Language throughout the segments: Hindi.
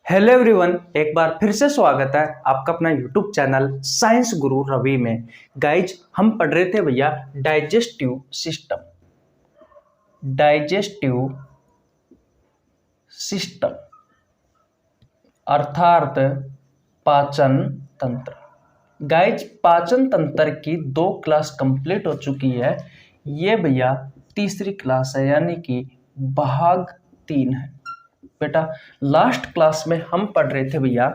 हेलो एवरीवन, एक बार फिर से स्वागत है आपका अपना यूट्यूब चैनल साइंस गुरु रवि में। गाइज, हम पढ़ रहे थे भैया डाइजेस्टिव सिस्टम। डाइजेस्टिव सिस्टम अर्थात पाचन तंत्र। गाइज, पाचन तंत्र की 2 क्लास कंप्लीट हो चुकी है। ये भैया तीसरी क्लास है, यानी कि भाग 3 है। बेटा, लास्ट क्लास में हम पढ़ रहे थे भैया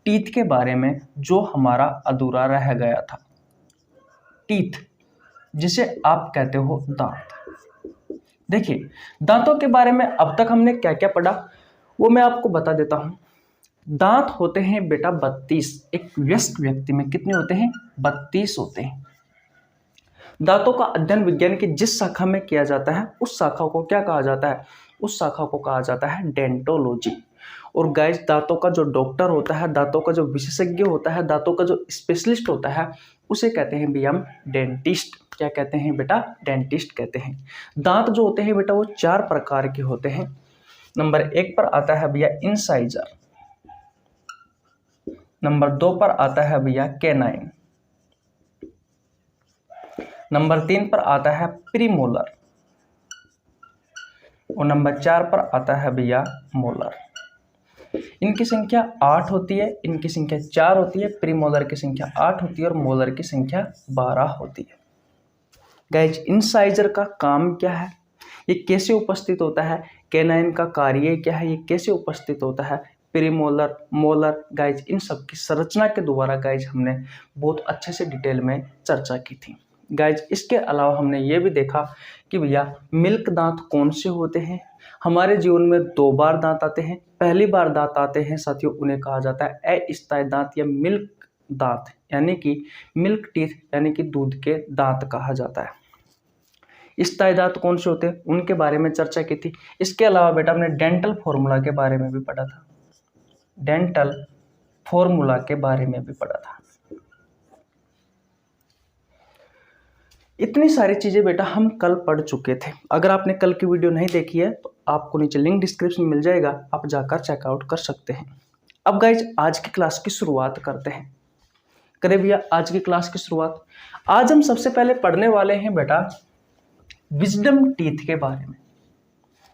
टीथ के बारे में, जो हमारा अधूरा रह गया था। टीथ, जिसे आप कहते हो दांत। देखिए, दांतों के बारे में अब तक हमने क्या क्या पढ़ा वो मैं आपको बता देता हूं। दांत होते हैं बेटा 32। एक वयस्क व्यक्ति में कितने होते हैं? 32 होते हैं। दांतों का अध्ययन विज्ञान की जिस शाखा में किया जाता है उस शाखा को क्या कहा जाता है? उस शाखा को कहा जाता है डेंटोलॉजी। और गाइस, दांतों का जो डॉक्टर होता है, दांतों का जो विशेषज्ञ होता है, दांतों का जो स्पेशलिस्ट होता है, उसे कहते हैं भैया हम डेंटिस्ट। क्या कहते हैं बेटा? डेंटिस्ट कहते हैं। दांत जो होते हैं बेटा वो 4 प्रकार के होते हैं। नंबर 1 पर आता है भैया इंसाइजर। नंबर 2 पर आता है भैया कैनाइन। नंबर 3 पर आता है प्रीमोलर। और नंबर 4 पर आता है भैया मोलर। इनकी संख्या 8 होती है, इनकी संख्या 4 होती है। प्रीमोलर की संख्या 8 होती है और मोलर की संख्या 12 होती है। गाइज, इंसाइजर का काम क्या है? ये कैसे उपस्थित होता है? कैनाइन का कार्य क्या है? ये कैसे उपस्थित होता है? प्रीमोलर, मोलर, गाइज, इन सब की संरचना के द्वारा गाइज हमने बहुत अच्छे से डिटेल में चर्चा की थी। गाइज, इसके अलावा हमने ये भी देखा कि भैया मिल्क दांत कौन से होते हैं। हमारे जीवन में 2 बार दांत आते हैं। पहली बार दांत आते हैं साथियों, उन्हें कहा जाता है अस्थायी दांत या मिल्क दांत, यानी कि मिल्क टीथ, यानी कि दूध के दांत कहा जाता है। स्थायी दांत कौन से होते हैं उनके बारे में चर्चा की थी। इसके अलावा बेटा हमने डेंटल फॉर्मूला के बारे में भी पढ़ा था। डेंटल फॉर्मूला के बारे में भी पढ़ा था। इतनी सारी चीजें बेटा हम कल पढ़ चुके थे। अगर आपने कल की वीडियो नहीं देखी है तो आपको नीचे लिंक डिस्क्रिप्शन में मिल जाएगा, आप जाकर चेकआउट कर सकते हैं। अब गाइज, आज की क्लास की शुरुआत करते हैं। करें भैया आज की क्लास की शुरुआत। आज हम सबसे पहले पढ़ने वाले हैं बेटा विजडम टीथ के बारे में,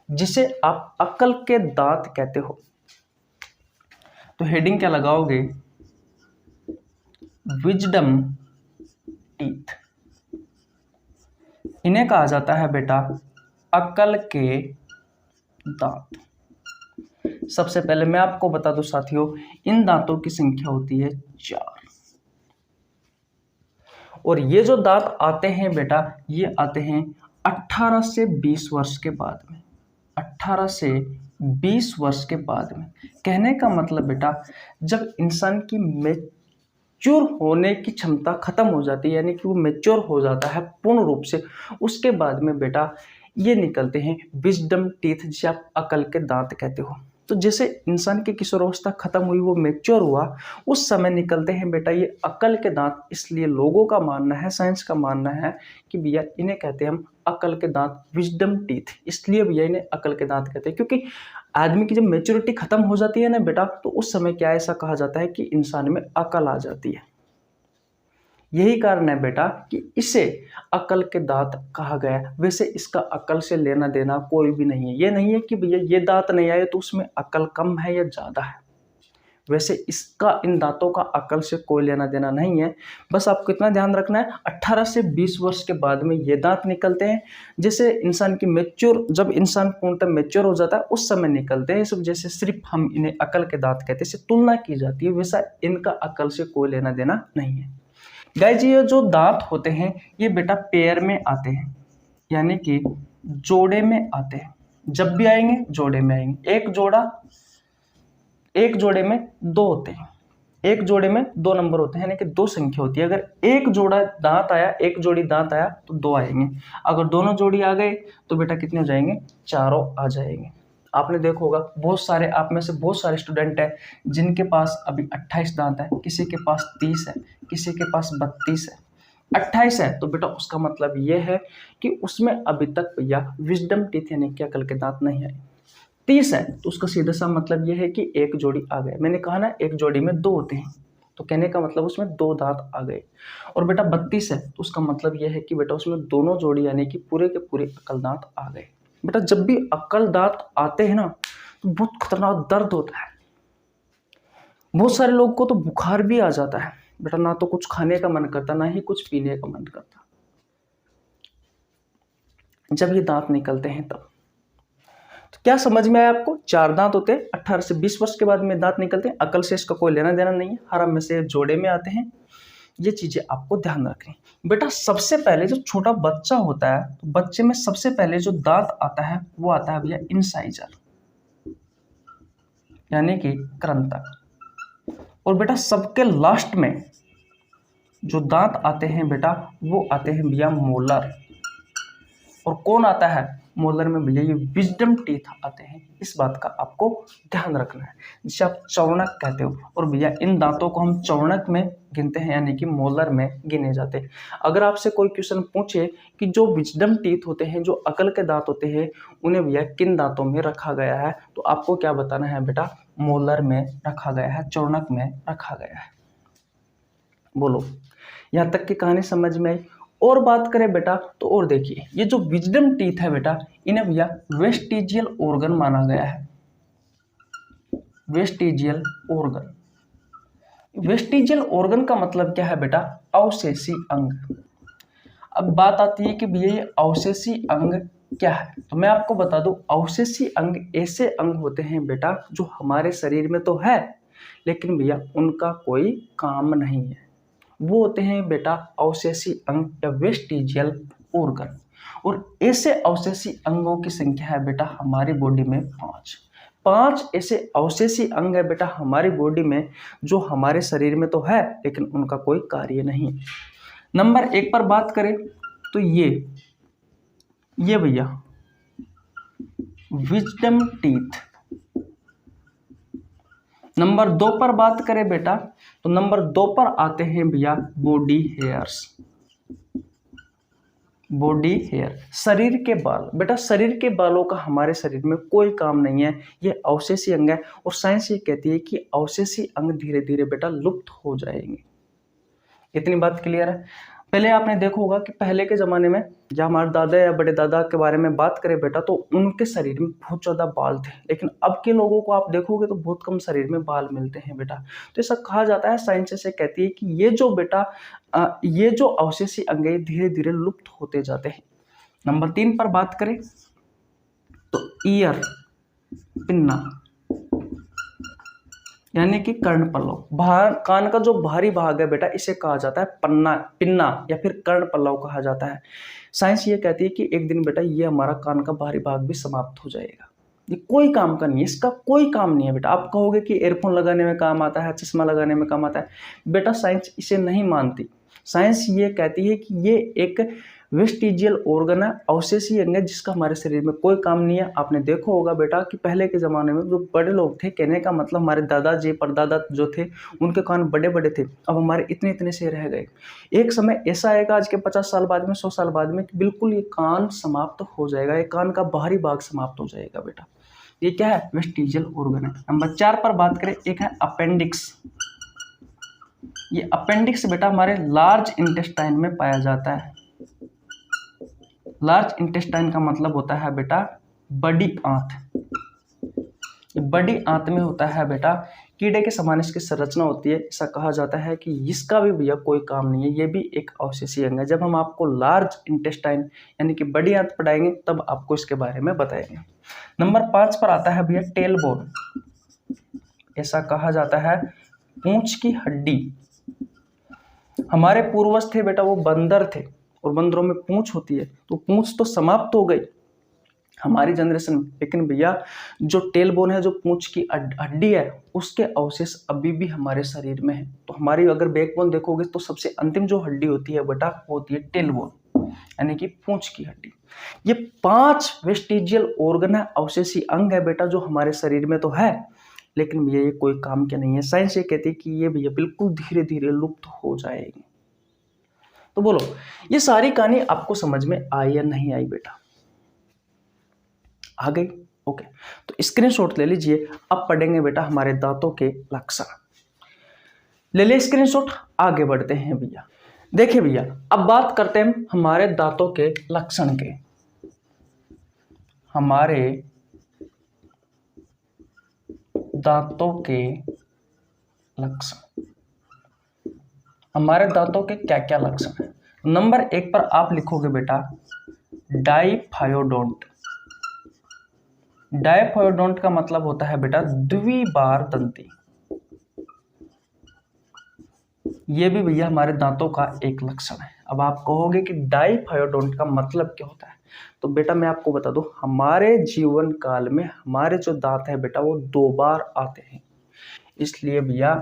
जिसे आप अक्ल के दांत कहते हो। तो हेडिंग क्या लगाओगे? Wisdom teeth. इन्हें कहा जाता है बेटा अक्ल के दांत। सबसे पहले मैं आपको बता दूं साथियों, इन दांतों की संख्या होती है 4। और ये जो दांत आते हैं बेटा, ये आते हैं 18 से 20 वर्ष के बाद में। 18 से 20 वर्ष के बाद में। कहने का मतलब बेटा, जब इंसान की मैच्योर होने की क्षमता खत्म हो जाती है, यानी कि वो मैच्योर हो जाता है पूर्ण रूप से, उसके बाद में बेटा ये निकलते हैं विजडम टीथ, जिसे आप अकल के दांत कहते हो। तो जैसे इंसान की किशोरावस्था खत्म हुई, वो मैच्योर हुआ, उस समय निकलते हैं बेटा ये अकल के दांत। इसलिए लोगों का मानना है, साइंस का मानना है कि भैया इन्हें कहते हैं हम अकल के दांत, विजडम टीथ। इसलिए भैया इन्हें अकल के दांत कहते हैं, क्योंकि आदमी की जब मैच्योरिटी खत्म हो जाती है ना बेटा, तो उस समय क्या ऐसा कहा जाता है कि इंसान में अकल आ जाती है। यही कारण है बेटा कि इसे अकल के दांत कहा गया। वैसे इसका अकल से लेना देना कोई भी नहीं है। ये नहीं है कि भैया ये दांत नहीं आए तो उसमें अकल कम है या ज्यादा है। वैसे इसका, इन दांतों का अकल से कोई लेना देना नहीं है। बस आपको इतना ध्यान रखना है, 18 से 20 वर्ष के बाद में ये दांत निकलते हैं। जैसे इंसान की मैच्योर, जब इंसान पूर्णतः मैच्योर हो जाता है उस समय निकलते हैं सब। जैसे सिर्फ हम इन्हें अकल के दांत कहते हैं, इससे तुलना की जाती है, वैसा इनका अकल से कोई लेना देना नहीं है। गाइज, ये जो दांत होते हैं ये बेटा पेयर में आते हैं, यानी कि जोड़े में आते हैं। जब भी आएंगे जोड़े में आएंगे। एक जोड़े में 2 होते हैं। एक जोड़े में 2 नंबर होते हैं, यानी कि 2 संख्या होती है। अगर एक जोड़ा दांत आया, एक जोड़ी दांत आया तो 2 आएंगे। अगर दोनों जोड़ी आ गए तो बेटा कितने हो जाएंगे? 4 आ जाएंगे। आपने देखा होगा बहुत सारे, आप में से बहुत सारे स्टूडेंट हैं जिनके पास अभी 28 दांत है, किसी के पास 30 है, किसी के पास 32 है। 28 है तो बेटा उसका मतलब ये है कि उसमें अभी तक भैया विजडम टीथ यानी कि अकल के दांत नहीं आए। 30 है तो उसका सीधा सा मतलब ये है कि एक जोड़ी आ गए। मैंने कहा ना एक जोड़ी में 2 होते हैं, तो कहने का मतलब उसमें 2 दांत आ गए। और बेटा 32 है तो उसका मतलब यह है कि बेटा उसमें दोनों जोड़ी यानी कि पूरे के पूरे अकल दांत आ गए। बेटा जब भी अकल दांत आते हैं ना तो बहुत खतरनाक दर्द होता है। बहुत सारे लोग को तो बुखार भी आ जाता है बेटा, ना तो कुछ खाने का मन करता ना ही कुछ पीने का मन करता जब ये दांत निकलते हैं तब। तो क्या समझ में आया आपको? 4 दांत होते हैं, 18 से 20 वर्ष के बाद में दांत निकलते हैं। अकल से इसका कोई लेना देना नहीं है, हर में से जोड़े में आते हैं। ये चीजें आपको ध्यान रखनी। बेटा सबसे पहले जो छोटा बच्चा होता है तो बच्चे में सबसे पहले जो दांत आता है वो आता है भैया इंसाइजर यानी कि कृंतक। और बेटा सबके लास्ट में जो दांत आते हैं बेटा वो आते हैं भैया मोलर। और कौन आता है मोलर में भैया? ये विजडम टीथ आते हैं। इस बात का आपको ध्यान रखना है, जिसे आप चौड़क कहते हो। और भैया इन दांतों को हम चौड़क में गिनते हैं यानी कि मोलर में गिने जाते हैं। अगर आपसे कोई क्वेश्चन पूछे कि जो विजडम टीथ होते हैं, जो अकल के दांत होते हैं, उन्हें भैया किन दांतों में रखा गया है, तो आपको क्या बताना है बेटा? मोलर में रखा गया है, चौड़क में रखा गया है। बोलो यहाँ तक की कहानी समझ में आई? और बात करें बेटा तो और देखिए, ये जो विजडम टीथ है बेटा इन्हें भैया वेस्टिजियल ऑर्गन माना गया है। वेस्टिजियल ऑर्गन, वेस्टिजियल ऑर्गन का मतलब क्या है बेटा? अवशेषी अंग। अब बात आती है कि भैया ये अवशेषी अंग क्या है, तो मैं आपको बता दूं अवशेषी अंग ऐसे अंग होते हैं बेटा जो हमारे शरीर में तो है लेकिन भैया उनका कोई काम नहीं है। वो होते हैं बेटा अवशेषी अंग या वेस्टिजियल ऑर्गन। और ऐसे अवशेषी अंगों की संख्या है बेटा हमारी बॉडी में 5 ऐसे अवशेषी अंग है बेटा हमारी बॉडी में जो हमारे शरीर में तो है लेकिन उनका कोई कार्य नहीं है। नंबर 1 पर बात करें तो ये भैया विजडम टीथ। नंबर 2 पर बात करें बेटा तो नंबर 2 पर आते हैं भैया बॉडी हेयर्स। बॉडी हेयर, शरीर के बाल। बेटा शरीर के बालों का हमारे शरीर में कोई काम नहीं है, ये अवशेषी अंग है। और साइंस ये कहती है कि अवशेषी अंग धीरे धीरे बेटा लुप्त हो जाएंगे। इतनी बात क्लियर है? पहले आपने देखा होगा कि पहले के ज़माने में जब हमारे दादा या बड़े दादा के बारे में बात करें बेटा तो उनके शरीर में बहुत ज़्यादा बाल थे, लेकिन अब के लोगों को आप देखोगे तो बहुत कम शरीर में बाल मिलते हैं बेटा। तो ऐसा कहा जाता है, साइंस से कहती है कि ये जो बेटा ये जो अवशेषी अंग है धीरे धीरे लुप्त होते जाते हैं। नंबर 3 पर बात करें तो ईयर, पिन्ना यानी कि कर्णपल्लव। कान का जो बाहरी भाग है बेटा इसे कहा जाता है पिन्ना या फिर कर्णपल्लव कहा जाता है। साइंस ये कहती है कि एक दिन बेटा ये हमारा कान का बाहरी भाग भी समाप्त हो जाएगा। ये कोई काम का नहीं है, इसका कोई काम नहीं है बेटा। आप कहोगे कि एयरफोन लगाने में काम आता है, चश्मा लगाने में काम आता है, बेटा साइंस इसे नहीं मानती। साइंस ये कहती है कि ये एक वेस्टिजियल ऑर्गन है, अवशेषी अंग है जिसका हमारे शरीर में कोई काम नहीं है। आपने देखा होगा बेटा कि पहले के ज़माने में जो बड़े लोग थे, कहने का मतलब हमारे दादाजी परदादा जो थे उनके कान बड़े बड़े थे, अब हमारे इतने इतने से रह गए। एक समय ऐसा आएगा आज के 50 साल बाद में, 100 साल बाद में, कि बिल्कुल ये कान समाप्त हो जाएगा, ये कान का बाहरी भाग समाप्त हो जाएगा बेटा। ये क्या है? वेस्टिजियल ऑर्गन है। नंबर 4 पर बात करें, एक है अपेंडिक्स। ये अपेंडिक्स बेटा हमारे लार्ज इंटेस्टाइन में पाया जाता है। लार्ज इंटेस्टाइन का मतलब होता है बेटा बड़ी आंत। बड़ी आंत में होता है बेटा कीड़े के समान इसकी संरचना होती है। ऐसा कहा जाता है कि इसका भी भैया कोई काम नहीं है, ये भी एक अवशेषी अंग है। जब हम आपको लार्ज इंटेस्टाइन यानी कि बड़ी आंत पढ़ाएंगे तब आपको इसके बारे में बताएंगे। नंबर 5 पर आता है भैया टेल बोन। ऐसा कहा जाता है पूंछ की हड्डी। हमारे पूर्वज थे बेटा वो बंदर थे और बंदरों में पूंछ होती है, तो पूंछ तो समाप्त हो गई हमारी जनरेशन में, लेकिन भैया जो टेल बोन है, जो पूंछ की हड्डी है, उसके अवशेष अभी भी हमारे शरीर में है। तो हमारी अगर बैकबोन देखोगे तो सबसे अंतिम जो हड्डी होती है बेटा वो होती है टेल बोन यानी कि पूंछ की हड्डी। ये 5 वेस्टिजियल ऑर्गन है, अवशेषी अंग है बेटा जो हमारे शरीर में तो है लेकिन भैया ये कोई काम के नहीं है। साइंस ये कहती है कि ये भैया बिल्कुल धीरे धीरे लुप्त हो जाएंगे। तो बोलो ये सारी कहानी आपको समझ में आई या नहीं आई बेटा? आ गई? ओके, तो स्क्रीनशॉट ले लीजिए। अब पढ़ेंगे बेटा हमारे दांतों के लक्षण। ले ले स्क्रीनशॉट, आगे बढ़ते हैं भैया। देखिए भैया, अब बात करते हैं हमारे दांतों के लक्षण के। हमारे दांतों के लक्षण, हमारे दांतों के क्या क्या लक्षण हैं। नंबर 1 पर आप लिखोगे बेटा डाइफायोडोंट। डाइफायोडोंट का मतलब होता है बेटा द्विबार दंती। ये भी भैया हमारे दांतों का एक लक्षण है। अब आप कहोगे कि डाइफायोडोंट का मतलब क्या होता है, तो बेटा मैं आपको बता दूं, हमारे जीवन काल में हमारे जो दांत है बेटा वो 2 बार आते हैं, इसलिए भैया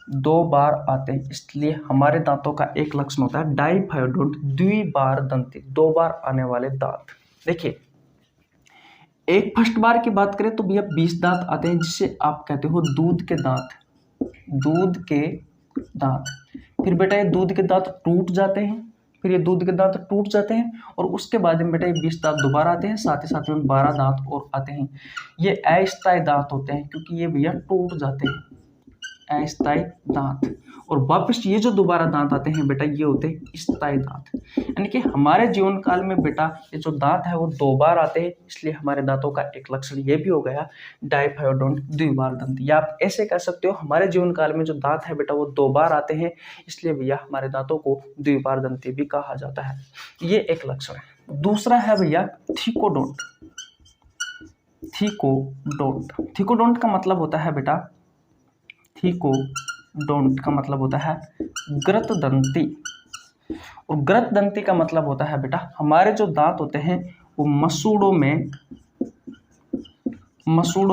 2 बार आते हैं, इसलिए हमारे दांतों का एक लक्षण होता है डाइफायोडोंट, द्विबार दंती, 2 बार आने वाले दांत। देखिए, एक फर्स्ट बार की बात करें तो भैया 20 दांत आते हैं, जिसे आप कहते हो दूध के दांत। दूध के दांत, फिर बेटा ये दूध के दांत टूट जाते हैं, फिर ये दूध के दांत टूट जाते हैं, और उसके बाद में बेटा ये 20 दांत दोबारा आते हैं, साथ ही साथ में 12 दांत और आते हैं। ये अस्थायी दांत होते हैं, क्योंकि ये भैया टूट जाते हैं, अस्थायी दांत। और वापस ये जो दोबारा दांत आते हैं बेटा ये होते हैं स्थायी दांत। यानी कि हमारे जीवन काल में बेटा ये जो दांत है वो 2 बार आते हैं, इसलिए हमारे दांतों का एक लक्षण ये भी हो गया डाइफायोडोंट, द्विबार दंती। या आप ऐसे कह सकते हो हमारे जीवन काल में जो दांत है बेटा वो 2 बार आते हैं, इसलिए भैया हमारे दांतों को द्विबार दंती भी कहा जाता है। ये एक लक्षण है। दूसरा है भैया थिकोडोंट। थिकोडोंट, थिकोडोंट का मतलब होता है बेटा, थिकोडोंट का मतलब होता है ग्रत दंती। और ग्रत दंती का मतलब होता है बेटा हमारे जो दांत होते हैं वो मसूड़ों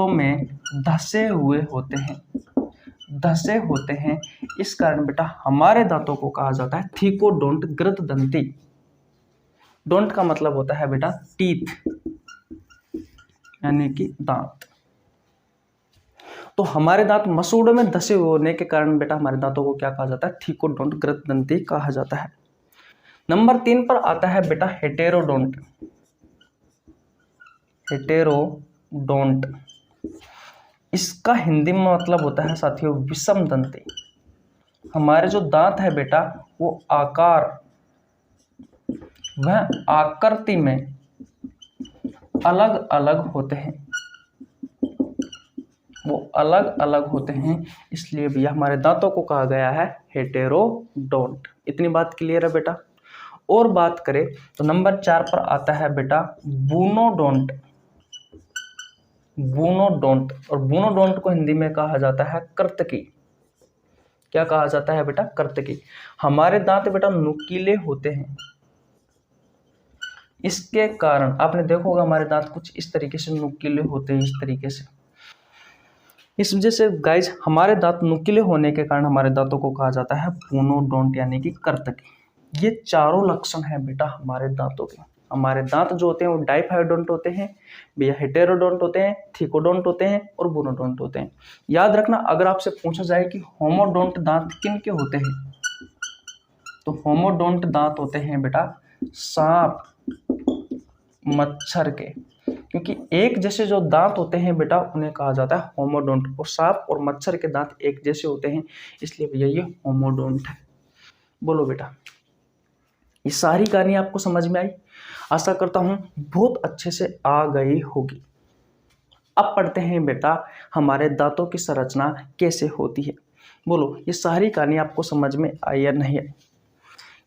में धसे हुए होते हैं, धसे होते हैं। इस कारण बेटा हमारे दांतों को कहा जाता है थिकोडोंट, ग्रत दंती। डोंट का मतलब होता है बेटा टीथ, यानी कि दांत। तो हमारे दांत मसूड़ों में धसे हुए होने के कारण बेटा हमारे दांतों को क्या कहा जाता है, थिकोडोंट, ग्रत दंती कहा जाता है। नंबर 3 पर आता है बेटा हेटेरोडोंट। हेटेरोडोंट, इसका हिंदी में मतलब होता है साथियों विषम दंती। हमारे जो दांत है बेटा वो वह आकृति में अलग अलग होते हैं, वो अलग अलग होते हैं, इसलिए भैया हमारे दांतों को कहा गया है हेटेरोडोंट। इतनी बात क्लियर है बेटा। और बात करें तो नंबर 4 पर आता है बेटा बूनोडोंट। बूनोडोंट, और बूनोडोंट को हिंदी में कहा जाता है कर्तकी। क्या कहा जाता है बेटा, कर्तकी। हमारे दांत बेटा नुकीले होते हैं, इसके कारण आपने देखा होगा हमारे दांत कुछ इस तरीके से नुकीले होते हैं, इस तरीके से। इस वजह से गाइज हमारे दांत नुकीले होने के कारण हमारे दांतों को कहा जाता है बूनोडोंट, यानी कि कर्तकी। ये चारों लक्षण हैं बेटा हमारे दांतों के। हमारे दांत जो होते हैं वो डाइफायोडोंट होते हैं, भैया हेटेरोडोंट होते हैं, थिकोडोंट होते हैं और बूनोडोंट होते हैं। याद रखना, अगर आपसे पूछा जाए कि होमोडोंट दांत किन के होते हैं, तो होमोडोंट दांत होते हैं बेटा सांप, मच्छर के। क्योंकि एक जैसे जो दांत होते हैं बेटा उन्हें कहा जाता है होमोडोंट, और सांप और मच्छर के दांत एक जैसे होते हैं, इसलिए भैया ये होमोडोंट है। बोलो बेटा, ये सारी कहानी आपको समझ में आई? आशा करता हूं बहुत अच्छे से आ गई होगी। अब पढ़ते हैं बेटा हमारे दांतों की संरचना कैसे होती है। बोलो, ये सारी कहानी आपको समझ में आई या नहीं आई?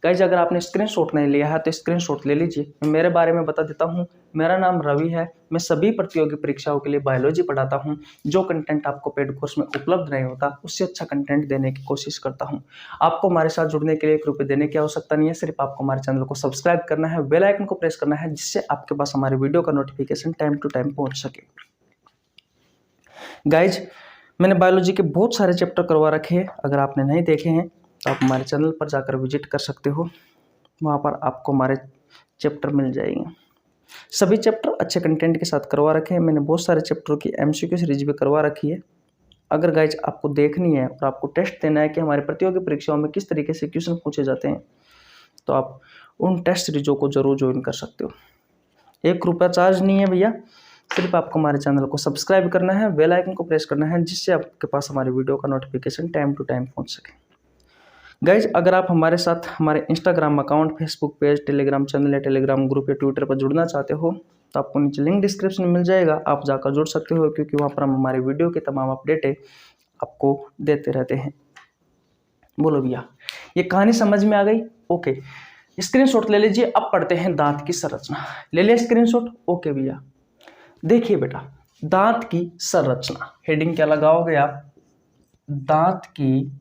गाइज अगर आपने स्क्रीनशॉट नहीं लिया है तो स्क्रीनशॉट ले लीजिए। मैं मेरे बारे में बता देता हूँ। मेरा नाम रवि है, मैं सभी प्रतियोगी परीक्षाओं के लिए बायोलॉजी पढ़ाता हूँ। जो कंटेंट आपको पेड कोर्स में उपलब्ध नहीं होता उससे अच्छा कंटेंट देने की कोशिश करता हूँ। आपको हमारे साथ जुड़ने के लिए 1 रुपये देने की आवश्यकता नहीं है, सिर्फ आपको हमारे चैनल को सब्सक्राइब करना है, बेल आइकन को प्रेस करना है, जिससे आपके पास हमारे वीडियो का नोटिफिकेशन टाइम टू टाइम पहुँच सके। गाइज मैंने बायोलॉजी के बहुत सारे चैप्टर करवा रखे हैं, अगर आपने नहीं देखे हैं तो आप हमारे चैनल पर जाकर विजिट कर सकते हो, वहाँ पर आपको हमारे चैप्टर मिल जाएंगे। सभी चैप्टर अच्छे कंटेंट के साथ करवा रखे हैं। मैंने बहुत सारे चैप्टरों की MCQ सीरीज भी करवा रखी है। अगर गाइज आपको देखनी है और आपको टेस्ट देना है कि हमारे प्रतियोगी परीक्षाओं में किस तरीके से क्वेश्चन पूछे जाते हैं, तो आप उन टेस्ट सीरीजों को जरूर ज्वाइन कर सकते हो। 1 रुपया चार्ज नहीं है भैया, सिर्फ आपको हमारे चैनल को सब्सक्राइब करना है, बेल आइकन को प्रेस करना है, जिससे आपके पास हमारे वीडियो का नोटिफिकेशन टाइम टू टाइम पहुंच सके। गाइज, अगर आप हमारे साथ हमारे Instagram account, Facebook page, Telegram channel या टेलीग्राम ग्रुप या ट्विटर पर जुड़ना चाहते हो तो आपको नीचे लिंक डिस्क्रिप्शन में मिल जाएगा, आप जाकर जुड़ सकते हो, क्योंकि वहाँ पर हम हमारे वीडियो की तमाम अपडेटें आपको देते रहते हैं। बोलो भैया, ये कहानी समझ में आ गई? ओके, स्क्रीनशॉट ले लीजिए। अब पढ़ते हैं दांत की संरचना। ले लिया स्क्रीनशॉट? ओके भैया, देखिए बेटा, दांत की संरचना, हेडिंग क्या लगाओगे आप? दांत की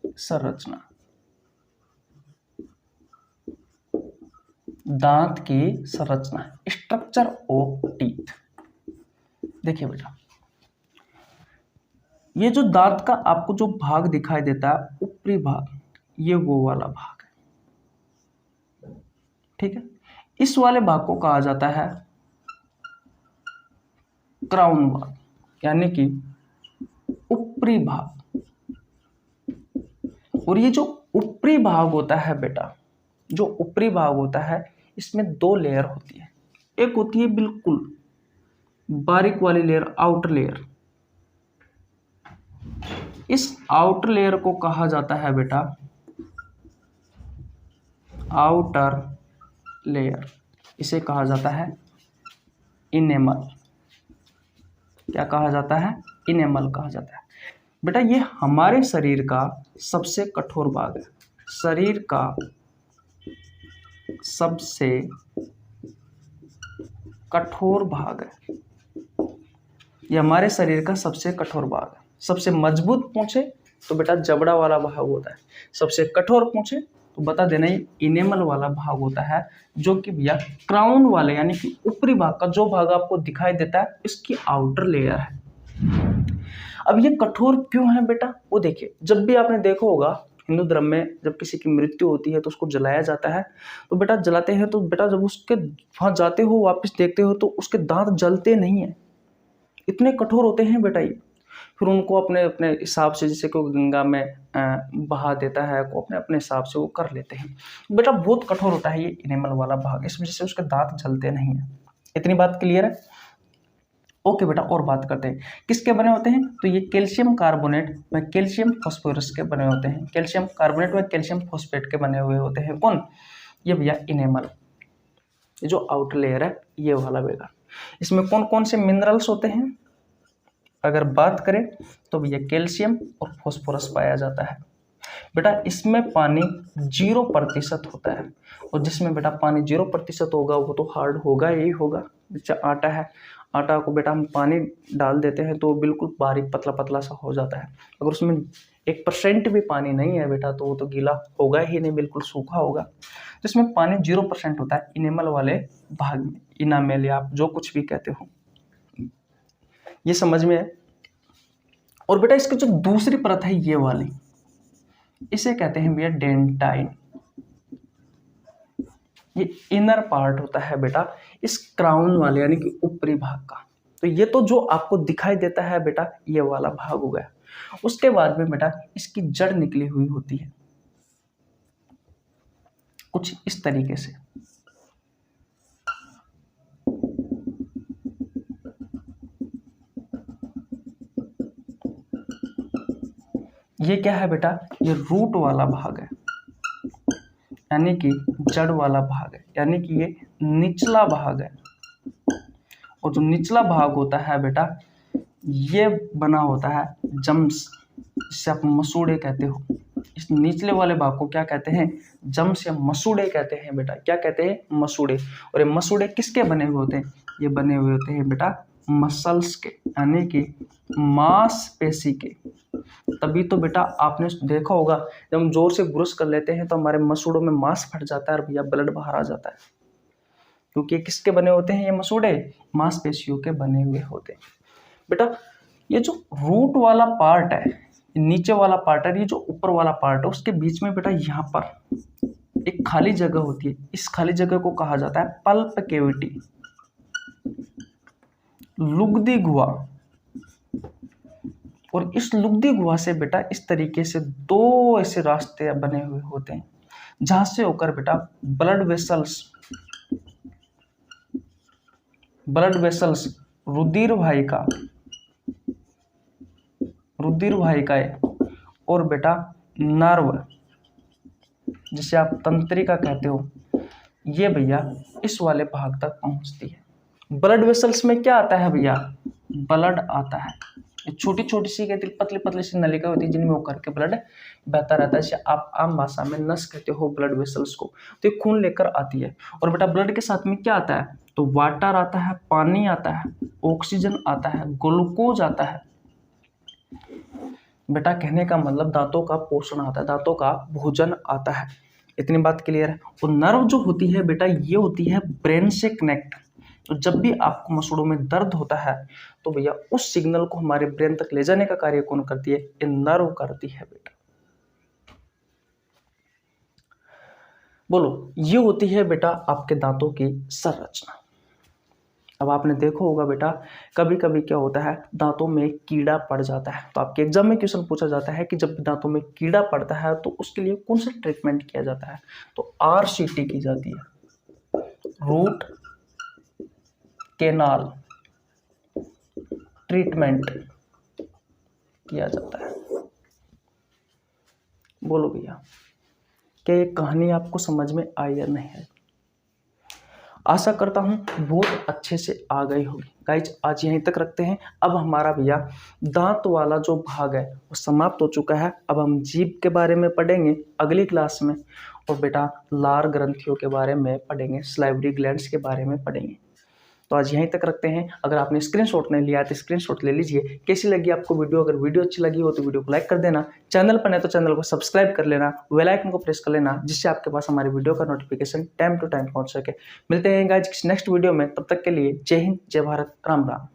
संरचना। दांत की संरचना, स्ट्रक्चर ऑफ टीथ। देखिए बेटा, ये जो दांत का आपको जो भाग दिखाई देता है, ऊपरी भाग, ये वो वाला भाग है, ठीक है। इस वाले भाग को कहा जाता है क्राउन भाग, यानी कि ऊपरी भाग। और ये जो ऊपरी भाग होता है बेटा, जो ऊपरी भाग होता है, इसमें दो लेयर होती है। एक होती है बिल्कुल बारीक वाली लेयर, आउटर लेयर। इस आउटर लेयर को कहा जाता है बेटा आउटर लेयर। इसे कहा जाता है इनेमल। क्या कहा जाता है? इनेमल कहा जाता है। बेटा, ये हमारे शरीर का सबसे कठोर भाग है। शरीर का सबसे कठोर भाग है। ये हमारे शरीर का सबसे कठोर भाग है। सबसे मजबूत पूछे तो बेटा जबड़ा वाला भाग होता है। सबसे कठोर पूछे तो बता देना ये इनेमल वाला भाग होता है, जो कि भैया क्राउन वाले यानी कि ऊपरी भाग का जो भाग आपको दिखाई देता है, इसकी आउटर लेयर है। अब ये कठोर क्यों है बेटा? वो देखिए, जब भी आपने देखा होगा हिंदू धर्म में, जब किसी की मृत्यु होती है तो उसको जलाया जाता है। तो बेटा जलाते हैं तो बेटा जब उसके वहां जाते हो, वापस देखते हो, तो उसके दांत जलते नहीं है, इतने कठोर होते हैं बेटा ये। फिर उनको अपने अपने हिसाब से, जैसे कोई गंगा में बहा देता है, को अपने अपने हिसाब से वो कर लेते हैं। बेटा बहुत कठोर होता है ये इनेमल वाला भाग, इस वजह से उसके दांत जलते नहीं है। इतनी बात क्लियर है? ओके बेटा, और बात करते हैं किसके बने होते हैं। तो ये कैल्शियम कार्बोनेट व कैल्शियम फॉस्फोरस के बने होते हैं। कैल्शियम कार्बोनेट व कैल्शियम फॉस्फेट के बने हुए होते हैं। कौन? ये भैया इनेमल, ये जो आउटर लेयर है ये वाला बेटा। इसमें कौन कौन से मिनरल्स होते हैं अगर बात करें तो भैया कैल्शियम और फॉस्फोरस पाया जाता है। बेटा इसमें पानी 0% होता है, और जिसमें बेटा पानी 0% होगा वो तो हार्ड होगा ही होगा। जैसे आटा है, आटा को बेटा हम पानी डाल देते हैं तो बिल्कुल बारीक पतला पतला सा हो जाता है। अगर उसमें 1% भी पानी नहीं है बेटा तो वो तो गीला होगा ही नहीं, बिल्कुल सूखा होगा। तो इसमें पानी 0% होता है इनेमल वाले भाग में। इनामेल या आप जो कुछ भी कहते हो, ये समझ में है। और बेटा इसकी जो दूसरी परत है ये वाली, इसे कहते हैं भैया डेंटाइन। ये इनर पार्ट होता है बेटा इस क्राउन वाले यानी कि ऊपरी भाग का। तो ये तो जो आपको दिखाई देता है बेटा ये वाला भाग हो गया। उसके बाद में बेटा इसकी जड़ निकली हुई होती है कुछ इस तरीके से। ये क्या है बेटा? ये रूट वाला भाग है, यानी कि जड़ वाला भाग है, यानी कि ये निचला भाग है। और जो निचला भाग होता है बेटा ये बना होता है जम्स, जिसे आप मसूड़े कहते हो। इस निचले वाले भाग को क्या कहते हैं? जम्स या मसूड़े कहते हैं बेटा। क्या कहते हैं? मसूड़े। और ये मसूड़े किसके बने हुए होते हैं? ये बने हुए होते हैं बेटा मसल्स के, यानी कि मांसपेशी के। तभी तो बेटा आपने देखा होगा जब हम जोर से ब्रश कर लेते हैं तो हमारे मसूड़ों में मांस फट जाता है और भैया ब्लड बाहर आ जाता है, क्योंकि ये किसके बने होते हैं? ये मसूड़े मांसपेशियों के बने हुए होते हैं। बेटा ये जो रूट वाला पार्ट है, नीचे वाला पार्ट है, ये जो ऊपर वाला पार्ट है, उसके बीच में बेटा यहाँ पर एक खाली जगह होती है। इस खाली जगह को कहा जाता है पल्प कैविटी, लुगदी गुहा। और इस लुगदी गुहा से बेटा इस तरीके से दो ऐसे रास्ते बने हुए होते हैं जहां से होकर बेटा ब्लड वेसल्स रुधिर वाहिकाएं और बेटा नर्व, जिसे आप तंत्रिका कहते हो, ये भैया इस वाले भाग तक पहुंचती है। ब्लड वेसल्स में क्या आता है भैया? ब्लड आता है। छोटी छोटी सी कहती पतली पतली सी नलिका होती है जिनमें होकर के ब्लड बहता रहता है, जिसे आप आम भाषा में नस कहते हो ब्लड वेसल्स को। तो ये खून लेकर आती है। और बेटा ब्लड के साथ में क्या आता है? तो वाटर आता है, पानी आता है, ऑक्सीजन आता है, ग्लूकोज आता है। बेटा कहने का मतलब दांतों का पोषण आता है, दांतों का भोजन आता है। इतनी बात क्लियर है। और नर्व जो होती है बेटा, ये होती है ब्रेन से कनेक्ट। तो जब भी आपको मसलों में दर्द होता है तो भैया उस सिग्नल को हमारे ब्रेन तक ले जाने का कार्य कौन करती है? ये नर्व करती है बेटा। बोलो, ये होती है बेटा आपके दांतों की संरचना। अब आपने देखा होगा बेटा, कभी कभी क्या होता है, दांतों में कीड़ा पड़ जाता है। तो आपके एग्जाम में क्वेश्चन पूछा जाता है कि जब दांतों में कीड़ा पड़ता है तो उसके लिए कौन सा ट्रीटमेंट किया जाता है? तो RCT की जाती है, रूट कैनाल ट्रीटमेंट किया जाता है। बोलो भैया, क्या ये कहानी आपको समझ में आई या नहीं आई? आशा करता हूँ बहुत अच्छे से आ गई होगी। गाइज आज यहीं तक रखते हैं। अब हमारा भैया दांत वाला जो भाग है वो समाप्त हो चुका है। अब हम जीभ के बारे में पढ़ेंगे अगली क्लास में, और बेटा लार ग्रंथियों के बारे में पढ़ेंगे, सलाइवरी ग्लैंड्स के बारे में पढ़ेंगे। तो आज यहीं तक रखते हैं। अगर आपने स्क्रीनशॉट नहीं लिया तो स्क्रीनशॉट ले लीजिए। कैसी लगी आपको वीडियो? अगर वीडियो अच्छी लगी हो तो वीडियो को लाइक कर देना, चैनल पर नहीं तो चैनल को सब्सक्राइब कर लेना, बेल आइकन को प्रेस कर लेना, जिससे आपके पास हमारी वीडियो का नोटिफिकेशन टाइम टू टाइम पहुंच सके। मिलते हैं गाइस नेक्स्ट वीडियो में, तब तक के लिए जय हिंद, जय भारत, राम राम।